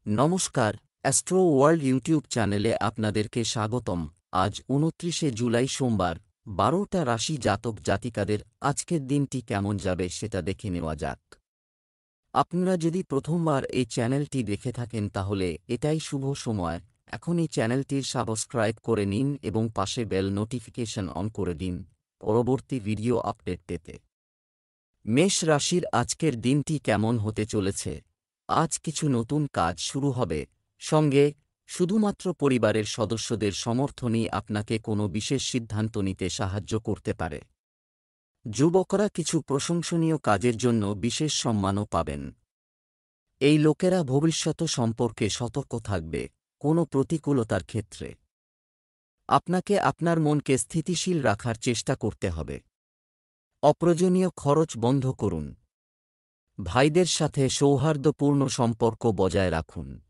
নমস্কার, astro world YouTube চ্যানেলে আপনাদেরকে স্বাগতম। আজ ২৯শে জুলাই সোমবার, ১২টা রাশি জাতক জাতিকাদের আজকের দিনটি কেমন যাবে সেটা দেখে নেওয়া যাক। আপনারা যদি প্রথমবার এই চ্যানেলটি দেখে থাকেন তাহলে এটাই শুভ সময়। এখন এই চ্যানেলটির সাবস্ক্রাইব করে নিন এবং পাশে বেল নোটিফিকেশন অন করে দিন পরবর্তী ভিডিও আপডেট পেতে। মেষ রাশির আজকের দিনটি কেমন হতে চলেছে? আজ কিছু নতুন কাজ শুরু হবে, সঙ্গে শুধুমাত্র পরিবারের সদস্যদের সমর্থনই আপনাকে কোনো বিশেষ সিদ্ধান্ত নিতে সাহায্য করতে পারে। যুবকরা কিছু প্রশংসনীয় কাজের জন্য বিশেষ সম্মানও পাবেন। এই লোকেরা ভবিষ্যৎ সম্পর্কে সতর্ক থাকবে কোনো প্রতিকূলতার ক্ষেত্রে। আপনাকে আপনার মনকে স্থিতিশীল রাখার চেষ্টা করতে হবে। অপ্রয়োজনীয় খরচ বন্ধ করুন। ভাইদের সাথে সৌহার্দ্যপূর্ণ সম্পর্ক বজায় রাখুন।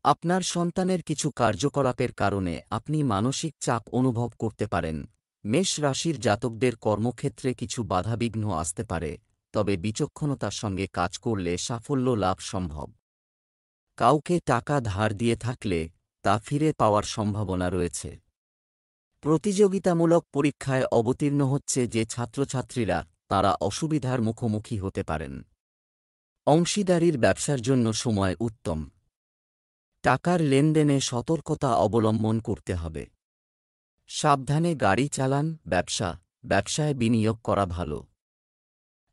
আপনার সন্তানের কিছু কার্যকলাপের কারণে আপনি মানসিক চাপ অনুভব করতে পারেন। মেষ রাশির জাতকদের কর্মক্ষেত্রে কিছু বাধাবিঘ্ন আসতে পারে, তবে বিচক্ষণতার সঙ্গে কাজ করলে সাফল্য লাভ সম্ভব। কাউকে টাকা ধার দিয়ে থাকলে তা ফিরে পাওয়ার সম্ভাবনা রয়েছে। প্রতিযোগিতামূলক পরীক্ষায় অবতীর্ণ হচ্ছে যে ছাত্রছাত্রীরা, তারা অসুবিধার মুখোমুখি হতে পারেন। অংশীদারির ব্যবসার জন্য সময় উত্তম। টাকার লেনদেনে সতর্কতা অবলম্বন করতে হবে। সাবধানে গাড়ি চালান। ব্যবসায় বিনিয়োগ করা ভালো।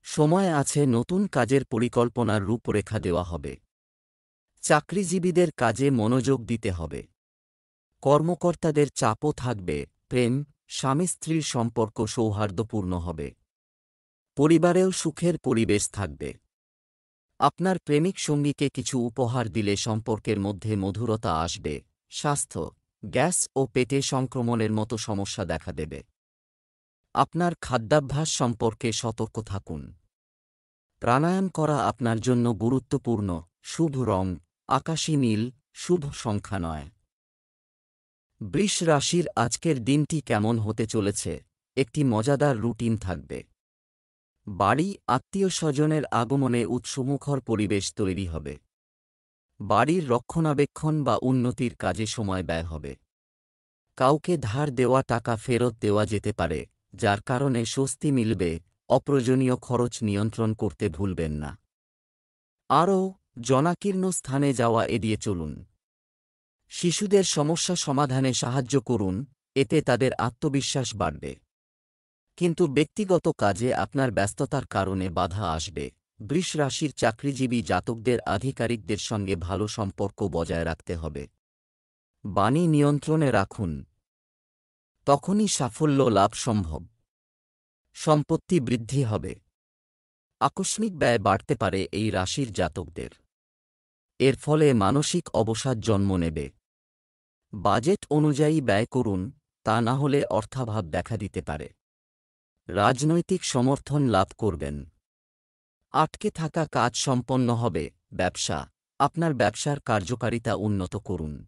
সময় আছে, নতুন কাজের পরিকল্পনার রূপরেখা দেওয়া হবে। চাকরিজীবীদের কাজে মনোযোগ দিতে হবে। কর্মকর্তাদের চাপও থাকবে। প্রেম, স্বামী স্ত্রীর সম্পর্ক সৌহার্দ্যপূর্ণ হবে। পরিবারেও সুখের পরিবেশ থাকবে। আপনার প্রেমিক সঙ্গীকে কিছু উপহার দিলে সম্পর্কের মধ্যে মধুরতা আসবে। স্বাস্থ্য, গ্যাস ও পেটে সংক্রমণের মতো সমস্যা দেখা দেবে। আপনার খাদ্যাভ্যাস সম্পর্কে সতর্ক থাকুন। প্রাণায়াম করা আপনার জন্য গুরুত্বপূর্ণ। শুভ রং আকাশী নীল, শুভ সংখ্যা ৯। বৃষ রাশির আজকের দিনটি কেমন হতে চলেছে? একটি মজাদার রুটিন থাকবে। বাড়ি, আত্মীয় স্বজনের আগমনে উৎসমুখর পরিবেশ তৈরি হবে। বাড়ির রক্ষণাবেক্ষণ বা উন্নতির কাজে সময় ব্যয় হবে। কাউকে ধার দেওয়া টাকা ফেরত দেওয়া যেতে পারে, যার কারণে স্বস্তি মিলবে। অপ্রয়োজনীয় খরচ নিয়ন্ত্রণ করতে ভুলবেন না। আরও জনাকীর্ণ স্থানে যাওয়া এড়িয়ে চলুন। শিশুদের সমস্যা সমাধানে সাহায্য করুন, এতে তাদের আত্মবিশ্বাস বাড়বে। কিন্তু ব্যক্তিগত কাজে আপনার ব্যস্ততার কারণে বাধা আসবে। বৃষ রাশির চাকরিজীবী জাতকদের আধিকারিকদের সঙ্গে ভালো সম্পর্ক বজায় রাখতে হবে। বাণী নিয়ন্ত্রণে রাখুন, তখনই সাফল্য লাভ সম্ভব। সম্পত্তি বৃদ্ধি হবে। আকস্মিক ব্যয় বাড়তে পারে এই রাশির জাতকদের। এর ফলে মানসিক অবসাদ জন্ম নেবে। বাজেট অনুযায়ী ব্যয় করুন, তা না হলে অর্থাভাব দেখা দিতে পারে। রাজনৈতিক সমর্থন লাভ করবেন। আটকে থাকা কাজ সম্পন্ন হবে। ব্যবসা, আপনার ব্যবসার কার্যকারিতা উন্নত করুন।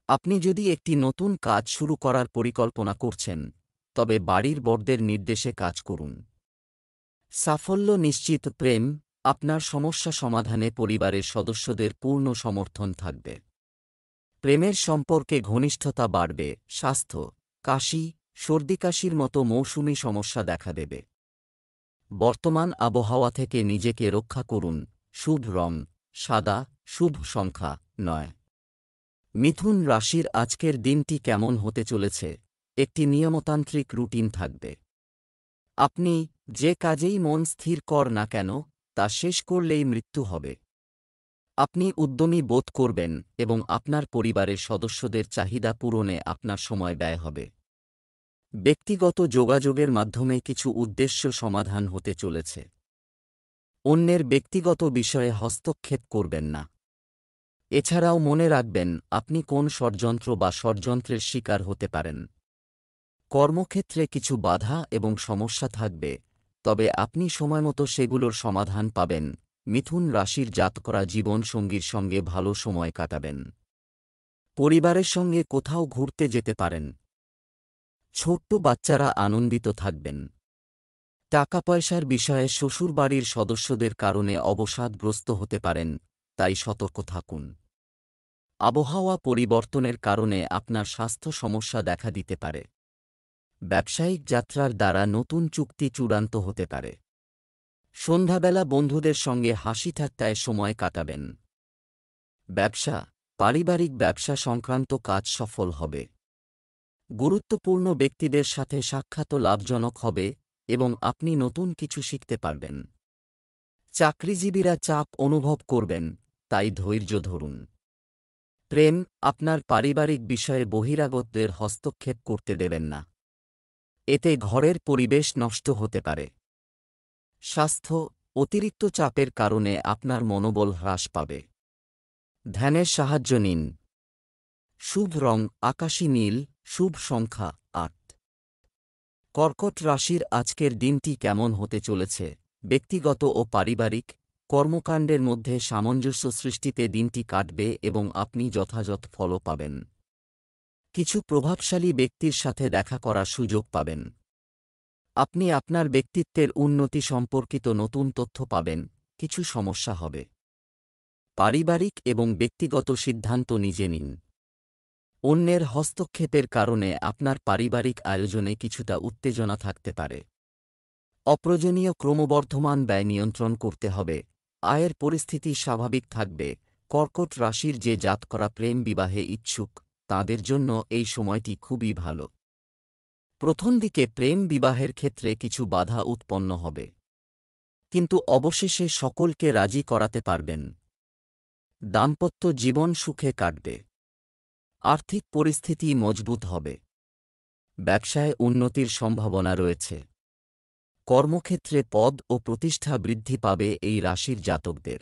আপনি যদি একটি নতুন কাজ শুরু করার পরিকল্পনা করছেন, তবে বাড়ির বড়দের নির্দেশে কাজ করুন। সাফল্য নিশ্চিত। প্রেম, আপনার সমস্যা সমাধানে পরিবারের সদস্যদের পূর্ণ সমর্থন থাকবে। প্রেমের সম্পর্কে ঘনিষ্ঠতা বাড়বে। স্বাস্থ্য, কাশি, সর্দিকাশির মতো মৌসুমি সমস্যা দেখা দেবে। বর্তমান আবহাওয়া থেকে নিজেকে রক্ষা করুন। শুভ রং সাদা, শুভ সংখ্যা ৯। মিথুন রাশির আজকের দিনটি কেমন হতে চলেছে? একটি নিয়মতান্ত্রিক রুটিন থাকবে। আপনি যে কাজেই মন স্থির কর না কেন, তা শেষ করলেই মৃত্যু হবে। আপনি উদ্যমী বোধ করবেন এবং আপনার পরিবারের সদস্যদের চাহিদা পূরণে আপনার সময় ব্যয় হবে। ব্যক্তিগত যোগাযোগের মাধ্যমে কিছু উদ্দেশ্য সমাধান হতে চলেছে। অন্যের ব্যক্তিগত বিষয়ে হস্তক্ষেপ করবেন না। এছাড়াও মনে রাখবেন, আপনি কোন ষড়যন্ত্র বা ষড়যন্ত্রের শিকার হতে পারেন। কর্মক্ষেত্রে কিছু বাধা এবং সমস্যা থাকবে, তবে আপনি সময়মতো সেগুলোর সমাধান পাবেন। মিথুন রাশির জাতকরা জীবনসঙ্গীর সঙ্গে ভালো সময় কাটাবেন। পরিবারের সঙ্গে কোথাও ঘুরতে যেতে পারেন। ছোট্ট বাচ্চারা আনন্দিত থাকবেন। টাকা পয়সার বিষয়ে শ্বশুরবাড়ির সদস্যদের কারণে অবসাদগ্রস্ত হতে পারেন। তাই সতর্ক থাকুন। আবহাওয়া পরিবর্তনের কারণে আপনার স্বাস্থ্য সমস্যা দেখা দিতে পারে। ব্যবসায়িক যাত্রার দ্বারা নতুন চুক্তি চূড়ান্ত হতে পারে। সন্ধ্যাবেলা বন্ধুদের সঙ্গে হাসি ঠাট্টায় সময় কাটাবেন। ব্যবসা, পারিবারিক ব্যবসা সংক্রান্ত কাজ সফল হবে। গুরুত্বপূর্ণ ব্যক্তিদের সাথে সাক্ষাৎ লাভজনক হবে এবং আপনি নতুন কিছু শিখতে পারবেন। চাকরিজীবীরা চাপ অনুভব করবেন, তাই ধৈর্য ধরুন। প্রেম, আপনার পারিবারিক বিষয়ে বহিরাগতদের হস্তক্ষেপ করতে দেবেন না। এতে ঘরের পরিবেশ নষ্ট হতে পারে। স্বাস্থ্য, অতিরিক্ত চাপের কারণে আপনার মনোবল হ্রাস পাবে। ধ্যানের সাহায্য নিন। শুভ রং আকাশী নীল, শুভ সংখ্যা ৮। কর্কট রাশির আজকের দিনটি কেমন হতে চলেছে? ব্যক্তিগত ও পারিবারিক কর্মকাণ্ডের মধ্যে সামঞ্জস্য সৃষ্টিতে দিনটি কাটবে এবং আপনি যথাযথ ফলও পাবেন। কিছু প্রভাবশালী ব্যক্তির সাথে দেখা করার সুযোগ পাবেন। আপনি আপনার ব্যক্তিত্বের উন্নতি সম্পর্কিত নতুন তথ্য পাবেন। কিছু সমস্যা হবে। পারিবারিক এবং ব্যক্তিগত সিদ্ধান্ত নিজে নিন। অন্যের হস্তক্ষেপের কারণে আপনার পারিবারিক আয়োজনে কিছুটা উত্তেজনা থাকতে পারে। অপ্রয়োজনীয় ক্রমবর্ধমান ব্যয় নিয়ন্ত্রণ করতে হবে। আয়ের পরিস্থিতি স্বাভাবিক থাকবে। কর্কট রাশির যে জাতকরা প্রেম বিবাহে ইচ্ছুক, তাদের জন্য এই সময়টি খুবই ভালো। প্রথম দিকে প্রেম বিবাহের ক্ষেত্রে কিছু বাধা উৎপন্ন হবে, কিন্তু অবশেষে সকলকে রাজি করাতে পারবেন। দাম্পত্য জীবন সুখে কাটবে। আর্থিক পরিস্থিতি মজবুত হবে। ব্যবসায় উন্নতির সম্ভাবনা রয়েছে। কর্মক্ষেত্রে পদ ও প্রতিষ্ঠা বৃদ্ধি পাবে এই রাশির জাতকদের।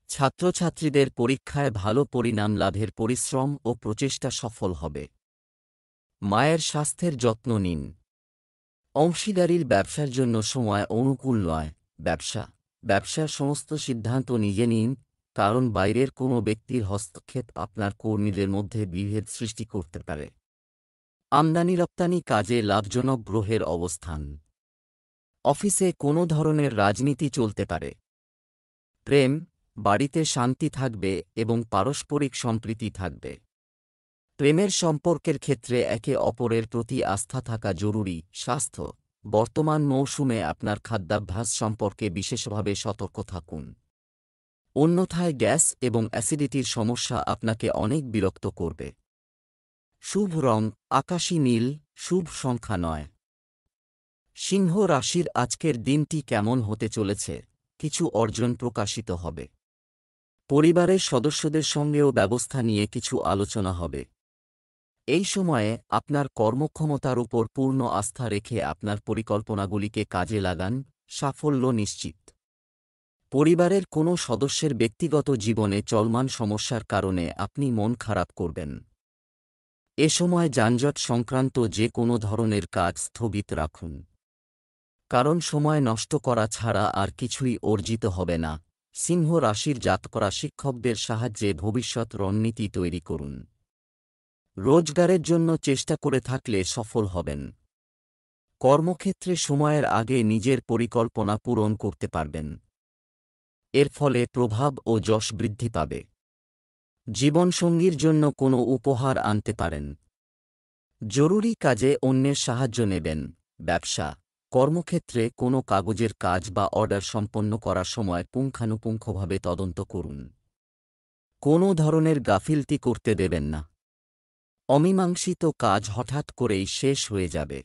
ছাত্রছাত্রীদের পরীক্ষায় ভালো পরিণাম লাভের পরিশ্রম ও প্রচেষ্টা সফল হবে। মায়ের স্বাস্থ্যের যত্ন নিন। অংশীদারির ব্যবসার জন্য সময় অনুকূল নয়। ব্যবসার সমস্ত সিদ্ধান্ত নিজে নিন, কারণ বাইরের কোনো ব্যক্তির হস্তক্ষেপ আপনার কর্মীদের মধ্যে বিভেদ সৃষ্টি করতে পারে। আমদানি রপ্তানি কাজে লাভজনক গ্রহের অবস্থান। অফিসে কোনো ধরনের রাজনীতি চলতে পারে। প্রেম, বাড়িতে শান্তি থাকবে এবং পারস্পরিক সম্প্রীতি থাকবে। প্রেমের সম্পর্কের ক্ষেত্রে একে অপরের প্রতি আস্থা থাকা জরুরি। স্বাস্থ্য, বর্তমান মৌসুমে আপনার খাদ্যাভ্যাস সম্পর্কে বিশেষভাবে সতর্ক থাকুন। অন্যথায় গ্যাস এবং অ্যাসিডিটির সমস্যা আপনাকে অনেক বিরক্ত করবে। শুভ রং আকাশী নীল, শুভ সংখ্যা ৯। সিংহ রাশির আজকের দিনটি কেমন হতে চলেছে? কিছু অর্জন প্রকাশিত হবে। পরিবারের সদস্যদের সঙ্গেও ব্যবস্থা নিয়ে কিছু আলোচনা হবে। এই সময়ে আপনার কর্মক্ষমতার উপর পূর্ণ আস্থা রেখে আপনার পরিকল্পনাগুলিকে কাজে লাগান। সাফল্য নিশ্চিত। পরিবারের কোনো সদস্যের ব্যক্তিগত জীবনে চলমান সমস্যার কারণে আপনি মন খারাপ করবেন। এ সময় যানজট সংক্রান্ত যে কোনো ধরনের কাজ স্থগিত রাখুন, কারণ সময় নষ্ট করা ছাড়া আর কিছুই অর্জিত হবে না। সিংহ রাশির জাতকরা শিক্ষকদের সাহায্যে ভবিষ্যৎ রণনীতি তৈরি করুন। রোজগারের জন্য চেষ্টা করে থাকলে সফল হবেন। কর্মক্ষেত্রে সময়ের আগে নিজের পরিকল্পনা পূরণ করতে পারবেন। এর ফলে প্রভাব ও যশ বৃদ্ধি পাবে। জীবনসঙ্গীর জন্য কোনো উপহার আনতে পারেন। জরুরি কাজে অন্যের সাহায্য নেবেন। ব্যবসা, কর্মক্ষেত্রে কোনো কাগজের কাজ বা অর্ডার সম্পন্ন করার সময় পুঙ্খানুপুঙ্খভাবে তদন্ত করুন। কোনো ধরনের গাফিলতি করতে দেবেন না। অমীমাংসিত কাজ হঠাৎ করেই শেষ হয়ে যাবে।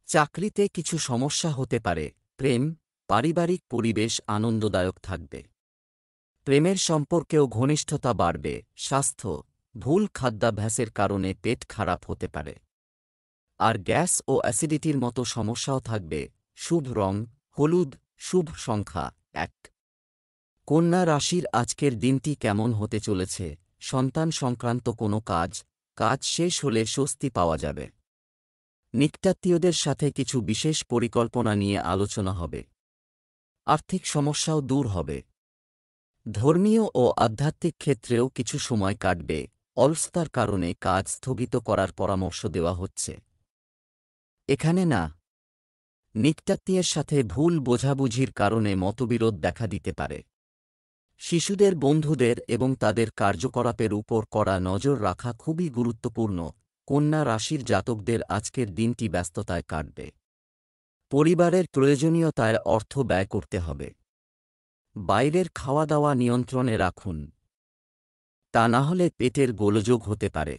চাকরিতে কিছু সমস্যা হতে পারে। প্রেম, পারিবারিক পরিবেশ আনন্দদায়ক থাকবে। প্রেমের সম্পর্কেও ঘনিষ্ঠতা বাড়বে। স্বাস্থ্য, ভুল খাদ্যাভ্যাসের কারণে পেট খারাপ হতে পারে। আর গ্যাস ও অ্যাসিডিটির মতো সমস্যাও থাকবে। শুভ রং হলুদ, শুভ সংখ্যা ১। কন্যা রাশির আজকের দিনটি কেমন হতে চলেছে? সন্তান সংক্রান্ত কোনো কাজ শেষ হলে স্বস্তি পাওয়া যাবে। নিকটাত্মীয়দের সাথে কিছু বিশেষ পরিকল্পনা নিয়ে আলোচনা হবে। আর্থিক সমস্যাও দূর হবে। ধর্মীয় ও আধ্যাত্মিক ক্ষেত্রেও কিছু সময় কাটবে। অলসতার কারণে কাজ স্থগিত করার পরামর্শ দেওয়া হচ্ছে। এখানে না, নিকটাত্মীয়ের সাথে ভুল বোঝাবুঝির কারণে মতবিরোধ দেখা দিতে পারে। শিশুদের বন্ধুদের এবং তাদের কার্যকলাপের উপর কড়া নজর রাখা খুবই গুরুত্বপূর্ণ। কন্যা রাশির জাতকদের আজকের দিনটি ব্যস্ততায় কাটবে। পরিবারের প্রয়োজনীয়তায় অর্থ ব্যয় করতে হবে। বাইরের খাওয়া দাওয়া নিয়ন্ত্রণে রাখুন, তা না হলে পেটের গোলযোগ হতে পারে।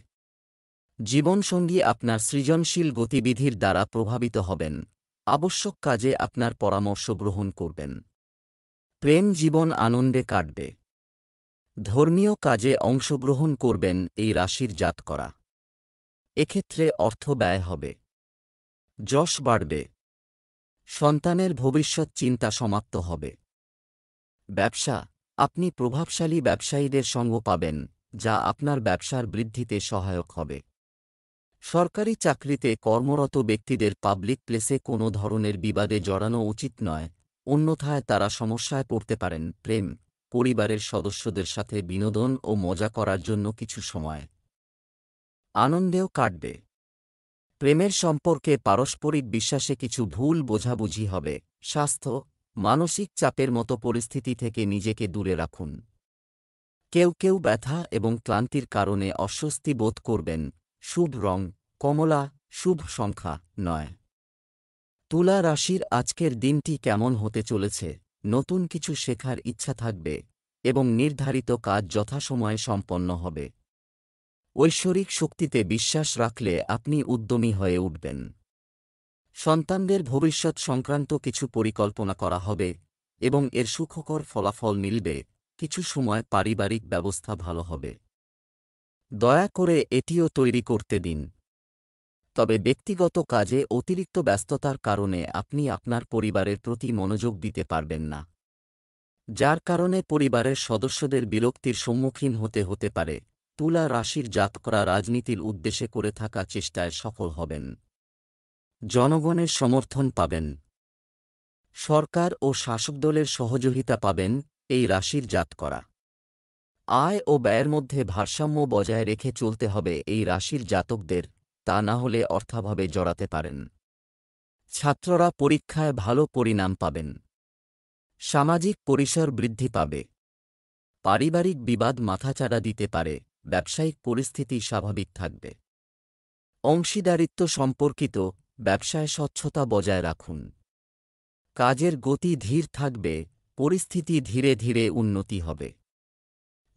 জীবনসঙ্গী আপনার সৃজনশীল গতিবিধির দ্বারা প্রভাবিত হবেন, আবশ্যক কাজে আপনার পরামর্শ গ্রহণ করবেন। প্রেম জীবন আনন্দে কাটবে। ধর্মীয় কাজে অংশগ্রহণ করবেন এই রাশির জাতকরা। এক্ষেত্রে অর্থ ব্যয় হবে। যশ বাড়বে। সন্তানের ভবিষ্যৎ চিন্তা সমাপ্ত হবে। ব্যবসা, আপনি প্রভাবশালী ব্যবসায়ীদের সঙ্গ পাবেন, যা আপনার ব্যবসার বৃদ্ধিতে সহায়ক হবে। সরকারি চাকরিতে কর্মরত ব্যক্তিদের পাবলিক প্লেসে কোনো ধরনের বিবাদে জড়ানো উচিত নয়, অন্যথায় তারা সমস্যায় পড়তে পারেন। প্রেম, পরিবারের সদস্যদের সাথে বিনোদন ও মজা করার জন্য কিছু সময় আনন্দেও কাটবে। প্রেমের সম্পর্কে পারস্পরিক বিশ্বাসে কিছু ভুল বোঝাবুঝি হবে। স্বাস্থ্য, মানসিক চাপের মতো পরিস্থিতি থেকে নিজেকে দূরে রাখুন। কেউ কেউ ব্যথা এবং ক্লান্তির কারণে অস্বস্তি বোধ করবেন। শুভ রং কমলা, শুভ সংখ্যা 9। তুলা রাশির আজকের দিনটি কেমন হতে চলেছে? নতুন কিছু শেখার ইচ্ছা থাকবে এবং নির্ধারিত কাজ যথাসময়ে সম্পন্ন হবে। ঐশ্বরিক শক্তিতে বিশ্বাস রাখলে আপনি উদ্যমী হয়ে উঠবেন। সন্তানদের ভবিষ্যৎ সংক্রান্ত কিছু পরিকল্পনা করা হবে এবং এর সুখকর ফলাফল মিলবে। কিছু সময় পারিবারিক ব্যবস্থা ভালো হবে। দয়া করে এটিও তৈরি করতে দিন। তবে ব্যক্তিগত কাজে অতিরিক্ত ব্যস্ততার কারণে আপনি আপনার পরিবারের প্রতি মনোযোগ দিতে পারবেন না, যার কারণে পরিবারের সদস্যদের বিরক্তির সম্মুখীন হতে পারে। তুলা রাশির জাতকরা রাজনীতির উদ্দেশ্যে করে থাকা চেষ্টায় সফল হবেন। জনগণের সমর্থন পাবেন। সরকার ও শাসক দলের সহযোগিতা পাবেন এই রাশির জাতকরা। আয় ও ব্যয়ের মধ্যে ভারসাম্য বজায় রেখে চলতে হবে এই রাশির জাতকদের, তা না হলে অর্থাভাবে জড়াতে পারেন। ছাত্ররা পরীক্ষায় ভালো পরিণাম পাবেন। সামাজিক পরিসর বৃদ্ধি পাবে। পারিবারিক বিবাদ মাথাচাড়া দিতে পারে। ব্যবসায়িক পরিস্থিতি স্বাভাবিক থাকবে। অংশীদারিত্ব সম্পর্কিত ব্যবসায় স্বচ্ছতা বজায় রাখুন। কাজের গতি ধীর থাকবে। পরিস্থিতি ধীরে ধীরে উন্নতি হবে।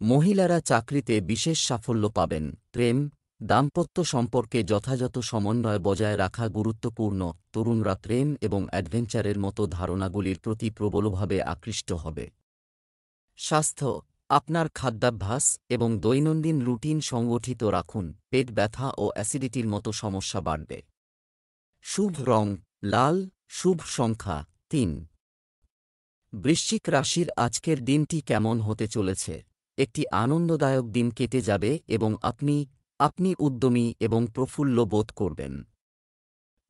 মহিলারা চাকরিতে বিশেষ সাফল্য পাবেন। প্রেম, দাম্পত্য সম্পর্কে যথাযথ সমন্বয় বজায় রাখা গুরুত্বপূর্ণ। তরুণরা প্রেম এবং অ্যাডভেঞ্চারের মতো ধারণাগুলির প্রতি প্রবলভাবে আকৃষ্ট হবে। স্বাস্থ্য, আপনার খাদ্যাভ্যাস এবং দৈনন্দিন রুটিন সংগঠিত রাখুন। পেট ব্যথা ও অ্যাসিডিটির মতো সমস্যা বাড়বে। শুভ রং লাল, শুভ সংখ্যা 3। বৃশ্চিক রাশির আজকের দিনটি কেমন হতে চলেছে? একটি আনন্দদায়ক দিন কেটে যাবে এবং আপনি উদ্যমী এবং প্রফুল্ল বোধ করবেন।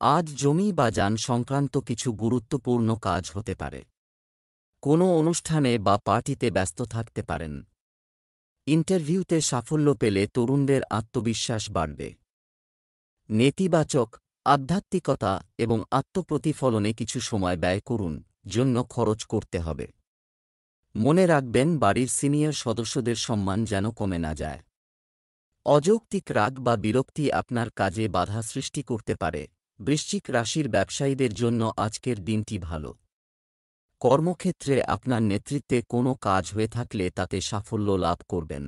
আজ জমি বা যান সংক্রান্ত কিছু গুরুত্বপূর্ণ কাজ হতে পারে। কোনো অনুষ্ঠানে বা পার্টিতে ব্যস্ত থাকতে পারেন। ইন্টারভিউতে সাফল্য পেলে তরুণদের আত্মবিশ্বাস বাড়বে। নেতিবাচক, আধ্যাত্মিকতা এবং আত্মপ্রতিফলনে কিছু সময় ব্যয় করুন, জন্য খরচ করতে হবে। মনে রাখবেন বাড়ির সিনিয়র সদস্যদের সম্মান যেন কমে না যায়। অযৌক্তিক রাগ বা বিরক্তি আপনার কাজে বাধা সৃষ্টি করতে পারে। বৃশ্চিক রাশির ব্যবসায়ীদের জন্য আজকের দিনটি ভালো। কর্মক্ষেত্রে আপনার নেতৃত্বে কোনো কাজ হয়ে থাকলে তাতে সাফল্য লাভ করবেন।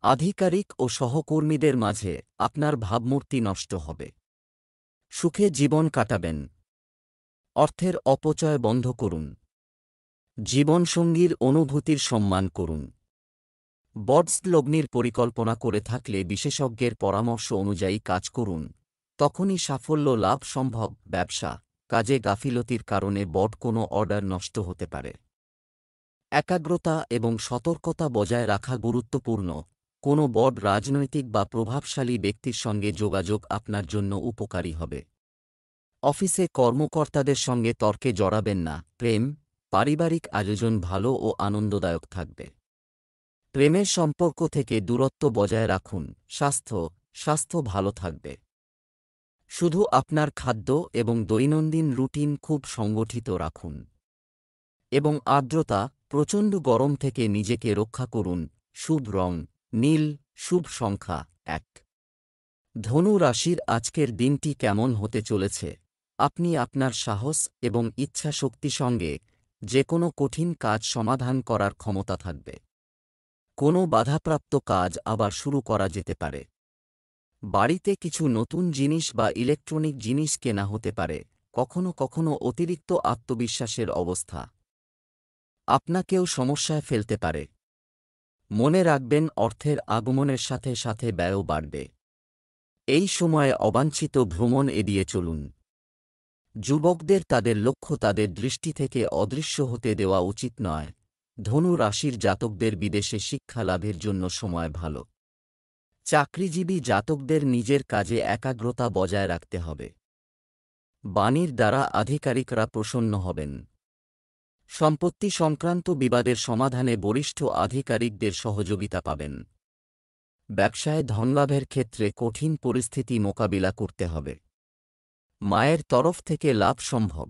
আধিকারিক ও সহকর্মীদের মাঝে আপনার ভাবমূর্তি নষ্ট হবে। সুখে জীবন কাটাবেন। অর্থের অপচয় বন্ধ করুন। জীবনসঙ্গীর অনুভূতির সম্মান করুন। বর্ডসলগ্নির পরিকল্পনা করে থাকলে বিশেষজ্ঞের পরামর্শ অনুযায়ী কাজ করুন, তখনই সাফল্য লাভ সম্ভব। ব্যবসা, কাজে গাফিলতির কারণে কোনো অর্ডার নষ্ট হতে পারে। একাগ্রতা এবং সতর্কতা বজায় রাখা গুরুত্বপূর্ণ। কোনো রাজনৈতিক বা প্রভাবশালী ব্যক্তির সঙ্গে যোগাযোগ আপনার জন্য উপকারী হবে। অফিসে কর্মকর্তাদের সঙ্গে তর্কে জড়াবেন না। প্রেম, পারিবারিক আয়োজন ভালো ও আনন্দদায়ক থাকবে। প্রেমের সম্পর্ক থেকে দূরত্ব বজায় রাখুন। স্বাস্থ্য ভালো থাকবে। শুধু আপনার খাদ্য এবং দৈনন্দিন রুটিন খুব সংগঠিত রাখুন। এবং আর্দ্রতা, প্রচণ্ড গরম থেকে নিজেকে রক্ষা করুন। শুভ রং নীল, শুভ সংখ্যা 1। ধনু রাশির আজকের দিনটি কেমন হতে চলেছে? আপনি আপনার সাহস এবং ইচ্ছা শক্তি সঙ্গে যে কোনো কঠিন কাজ সমাধান করার ক্ষমতা থাকবে। কোনো বাধাপ্রাপ্ত কাজ আবার শুরু করা যেতে পারে। বাড়িতে কিছু নতুন জিনিস বা ইলেকট্রনিক জিনিস কেনা হতে পারে। কখনো কখনো অতিরিক্ত আত্মবিশ্বাসের অবস্থা আপনাকেও সমস্যায় ফেলতে পারে। মনে রাখবেন, অর্থের আগমনের সাথে সাথে ব্যয়ও বাড়বে। এই সময়ে অবাঞ্ছিত ভ্রমণ এড়িয়ে চলুন। যুবকদের তাদের লক্ষ্য তাদের দৃষ্টি থেকে অদৃশ্য হতে দেওয়া উচিত নয়। ধনু রাশির জাতকদের বিদেশে শিক্ষা লাভের জন্য সময় ভালো। চাকরিজীবী জাতকদের নিজের কাজে একাগ্রতা বজায় রাখতে হবে। বাণীর দ্বারা আধিকারিকরা প্রসন্ন হবেন। সম্পত্তি সংক্রান্ত বিবাদের সমাধানে বরিষ্ঠ আধিকারিকদের সহযোগিতা পাবেন। ব্যবসায় ধনলাভের ক্ষেত্রে কঠিন পরিস্থিতি মোকাবিলা করতে হবে। মায়ের তরফ থেকে লাভ সম্ভব।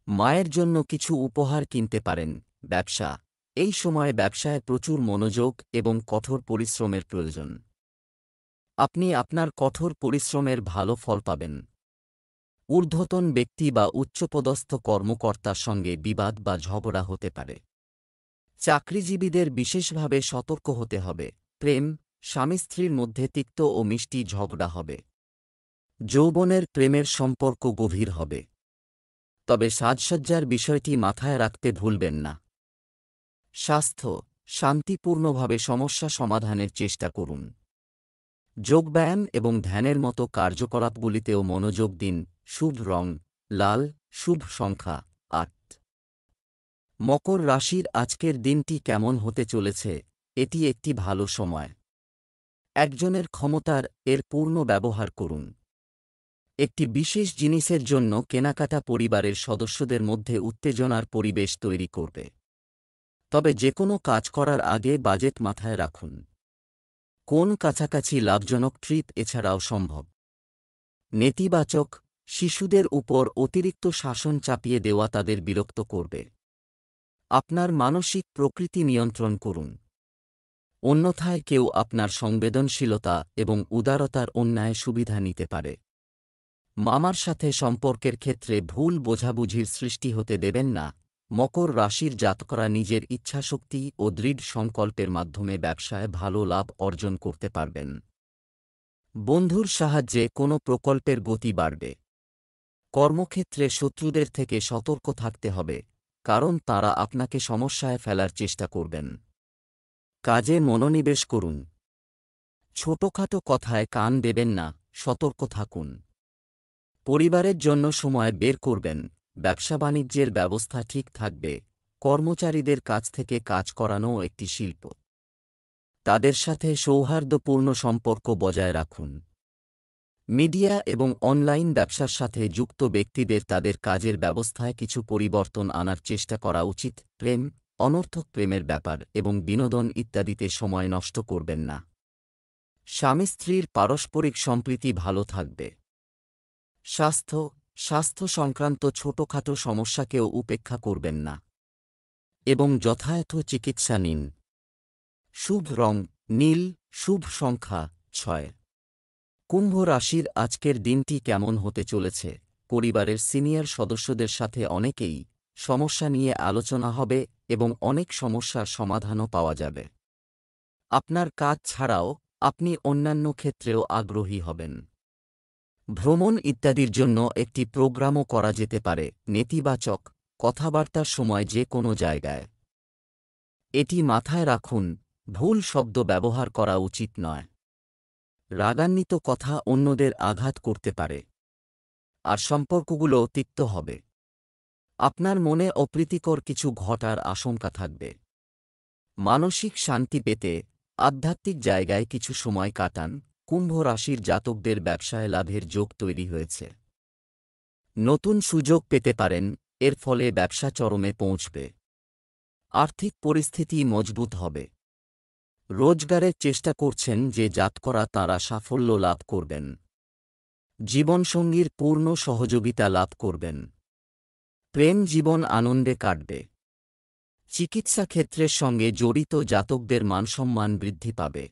মায়ের জন্য কিছু উপহার কিনতে পারেন। ব্যবসা, এই সময়ে ব্যবসায় প্রচুর মনোযোগ এবং কঠোর পরিশ্রমের প্রয়োজন। আপনি আপনার কঠোর পরিশ্রমের ভালো ফল পাবেন। ঊর্ধ্বতন ব্যক্তি বা উচ্চপদস্থ কর্মকর্তার সঙ্গে বিবাদ বা ঝগড়া হতে পারে। চাকরিজীবীদের বিশেষভাবে সতর্ক হতে হবে। প্রেম, স্বামী স্ত্রীর মধ্যে তিক্ত ও মিষ্টি ঝগড়া হবে। যৌবনের প্রেমের সম্পর্ক গভীর হবে। তবে সাজসজ্জার বিষয়টি মাথায় রাখতে ভুলবেন না। স্বাস্থ্য, শান্তিপূর্ণভাবে সমস্যা সমাধানের চেষ্টা করুন। যোগব্যায়াম এবং ধ্যানের মতো কার্যকলাপগুলিতেও মনোযোগ দিন। শুভ রং লাল, শুভ সংখ্যা 8। মকর রাশির আজকের দিনটি কেমন হতে চলেছে? এটি একটি ভালো সময়। একজনের ক্ষমতার এর পূর্ণ ব্যবহার করুন। একটি বিশেষ জিনিসের জন্য কেনাকাটা পরিবারের সদস্যদের মধ্যে উত্তেজনার পরিবেশ তৈরি করবে। তবে যে কোনো কাজ করার আগে বাজেট মাথায় রাখুন। কোন কাছাকাছি লাভজনক ট্রিপ এছাড়াও সম্ভব। নেতিবাচক, শিশুদের উপর অতিরিক্ত শাসন চাপিয়ে দেওয়া তাদের বিরক্ত করবে। আপনার মানসিক প্রকৃতি নিয়ন্ত্রণ করুন। অন্যথায় কেউ আপনার সংবেদনশীলতা এবং উদারতার অন্যায় সুবিধা নিতে পারে। মামার সাথে সম্পর্কের ক্ষেত্রে ভুল বোঝাবুঝির সৃষ্টি হতে দেবেন না। মকর রাশির জাতকরা নিজের ইচ্ছাশক্তি ও দৃঢ় সংকল্পের মাধ্যমে ব্যবসায় ভালো লাভ অর্জন করতে পারবেন। বন্ধুর সাহায্যে কোনো প্রকল্পের গতি বাড়বে। কর্মক্ষেত্রে শত্রুদের থেকে সতর্ক থাকতে হবে, কারণ তারা আপনাকে সমস্যায় ফেলার চেষ্টা করবেন। কাজে মনোনিবেশ করুন। ছোটখাটো কথায় কান দেবেন না, সতর্ক থাকুন। পরিবারের জন্য সময় বের করবেন। ব্যবসা বাণিজ্যের ব্যবস্থা ঠিক থাকবে। কর্মচারীদের কাছ থেকে কাজ করানোও একটি শিল্প। তাদের সাথে সৌহার্দ্যপূর্ণ সম্পর্ক বজায় রাখুন। মিডিয়া এবং অনলাইন ব্যবসার সাথে যুক্ত ব্যক্তিদের তাদের কাজের ব্যবস্থায় কিছু পরিবর্তন আনার চেষ্টা করা উচিত। প্রেম, অনর্থক প্রেমের ব্যাপার এবং বিনোদন ইত্যাদিতে সময় নষ্ট করবেন না। স্বামী স্ত্রীর পারস্পরিক সম্প্রীতি ভালো থাকবে। স্বাস্থ্য সংক্রান্ত ছোটখাটো সমস্যাকেও উপেক্ষা করবেন না এবং যথাযথ চিকিৎসা নিন। শুভ রং নীল, শুভ সংখ্যা 6। কুম্ভ রাশির আজকের দিনটি কেমন হতে চলেছে? পরিবারের সিনিয়র সদস্যদের সাথে অনেকেই সমস্যা নিয়ে আলোচনা হবে এবং অনেক সমস্যার সমাধানও পাওয়া যাবে। আপনার কাজ ছাড়াও আপনি অন্যান্য ক্ষেত্রেও আগ্রহী হবেন। ভ্রমণ ইত্যাদির জন্য একটি প্রোগ্রামও করা যেতে পারে। নেতিবাচক কথাবার্তার সময় যে কোনো জায়গায় এটি মাথায় রাখুন, ভুল শব্দ ব্যবহার করা উচিত নয়। রাগান্বিত কথা অন্যদের আঘাত করতে পারে, আর সম্পর্কগুলো তিক্ত হবে। আপনার মনে অপ্রীতিকর কিছু ঘটার আশঙ্কা থাকবে। মানসিক শান্তি পেতে আধ্যাত্মিক জায়গায় কিছু সময় কাটান। কুম্ভ রাশির জাতকদের ব্যবসায় লাভের যোগ তৈরি হয়েছে। নতুন সুযোগ পেতে পারেন, এর ফলে ব্যবসা চরমে পৌঁছবে। আর্থিক পরিস্থিতি মজবুত হবে। রোজগারের চেষ্টা করছেন যে জাতকরা, তাঁরা সাফল্য লাভ করবেন। জীবনসঙ্গীর পূর্ণ সহযোগিতা লাভ করবেন। প্রেম জীবন আনন্দে কাটবে। চিকিৎসা ক্ষেত্রের সঙ্গে জড়িত জাতকদের মানসম্মান বৃদ্ধি পাবে।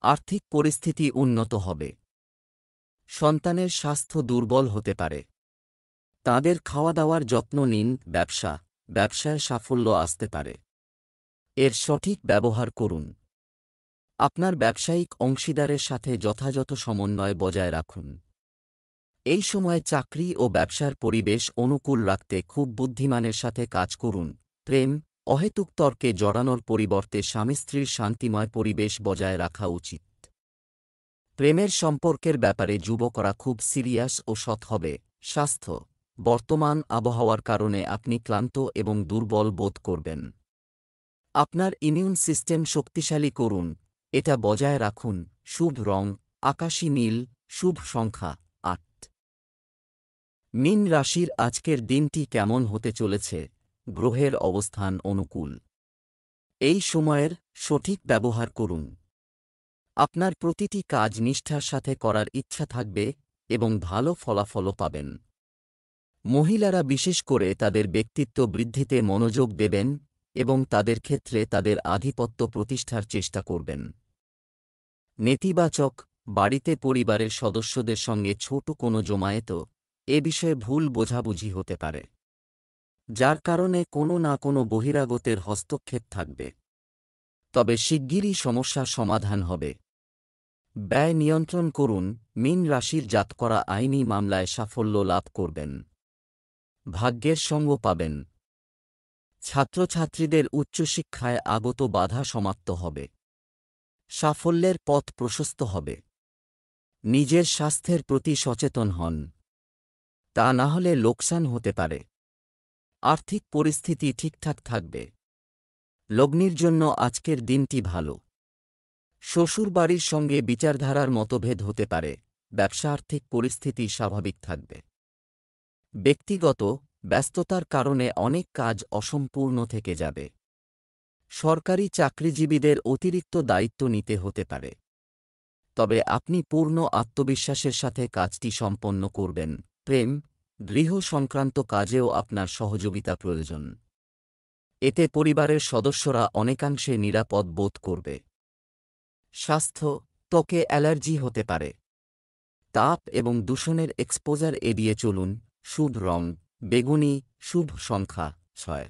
আর্থিক পরিস্থিতি উন্নত হবে। সন্তানের স্বাস্থ্য দুর্বল হতে পারে। তাদের খাওয়া দাওয়ার যত্ন নিন। ব্যবসায় সাফল্য আসতে পারে। এর সঠিক ব্যবহার করুন। আপনার ব্যবসায়িক অংশীদারের সাথে যথাযথ সমন্বয় বজায় রাখুন। এই সময় চাকরি ও ব্যবসার পরিবেশ অনুকূল রাখতে খুব বুদ্ধিমানের সাথে কাজ করুন। প্রেম, অহেতুক তর্কে জড়ানোর পরিবর্তে স্বামী স্ত্রীর শান্তিময় পরিবেশ বজায় রাখা উচিত। প্রেমের সম্পর্কের ব্যাপারে যুবকরা খুব সিরিয়াস ও সৎ হবে। স্বাস্থ্য, বর্তমান আবহাওয়ার কারণে আপনি ক্লান্ত এবং দুর্বল বোধ করবেন। আপনার ইমিউন সিস্টেম শক্তিশালী করুন, এটা বজায় রাখুন। শুভ রং আকাশী নীল। শুভ সংখ্যা ৮। মীন রাশির আজকের দিনটি কেমন হতে চলেছে? গ্রহের অবস্থান অনুকূল। এই সময়ের সঠিক ব্যবহার করুন। আপনার প্রতিটি কাজ নিষ্ঠার সাথে করার ইচ্ছা থাকবে এবং ভালো ফলাফলও পাবেন। মহিলারা বিশেষ করে তাদের ব্যক্তিত্ব বৃদ্ধিতে মনোযোগ দেবেন এবং তাদের ক্ষেত্রে তাদের আধিপত্য প্রতিষ্ঠার চেষ্টা করবেন। নেতিবাচক, বাড়িতে পরিবারের সদস্যদের সঙ্গে ছোট কোনো জমায়েত এ বিষয়ে ভুল বোঝাবুঝি হতে পারে, যার কারণে কোনো না কোনো বহিরাগতের হস্তক্ষেপ থাকবে। তবে শিগগিরই সমস্যার সমাধান হবে। ব্যয় নিয়ন্ত্রণ করুন। মীন রাশির জাতকরা আইনি মামলায় সাফল্য লাভ করবেন। ভাগ্যের সঙ্গ পাবেন। ছাত্রছাত্রীদের উচ্চশিক্ষায় আগত বাধা সমাপ্ত হবে। সাফল্যের পথ প্রশস্ত হবে। নিজের স্বাস্থ্যের প্রতি সচেতন হন, তা না হলে লোকসান হতে পারে। আর্থিক পরিস্থিতি ঠিকঠাক থাকবে। লগ্নির জন্য আজকের দিনটি ভালো। শ্বশুরবাড়ির সঙ্গে বিচারধারার মতভেদ হতে পারে। ব্যবসা আর্থিক পরিস্থিতি স্বাভাবিক থাকবে। ব্যক্তিগত ব্যস্ততার কারণে অনেক কাজ অসম্পূর্ণ থেকে যাবে। সরকারি চাকরিজীবীদের অতিরিক্ত দায়িত্ব নিতে হতে পারে, তবে আপনি পূর্ণ আত্মবিশ্বাসের সাথে কাজটি সম্পন্ন করবেন। প্রেম, গৃহ সংক্রান্ত কাজেও আপনার সহযোগিতা প্রয়োজন। এতে পরিবারের সদস্যরা অনেকাংশে নিরাপদ বোধ করবে। স্বাস্থ্য, ত্বকে অ্যালার্জি হতে পারে। তাপ এবং দূষণের এক্সপোজার এড়িয়ে চলুন। শুভ রং বেগুনি। শুভ সংখ্যা ৬।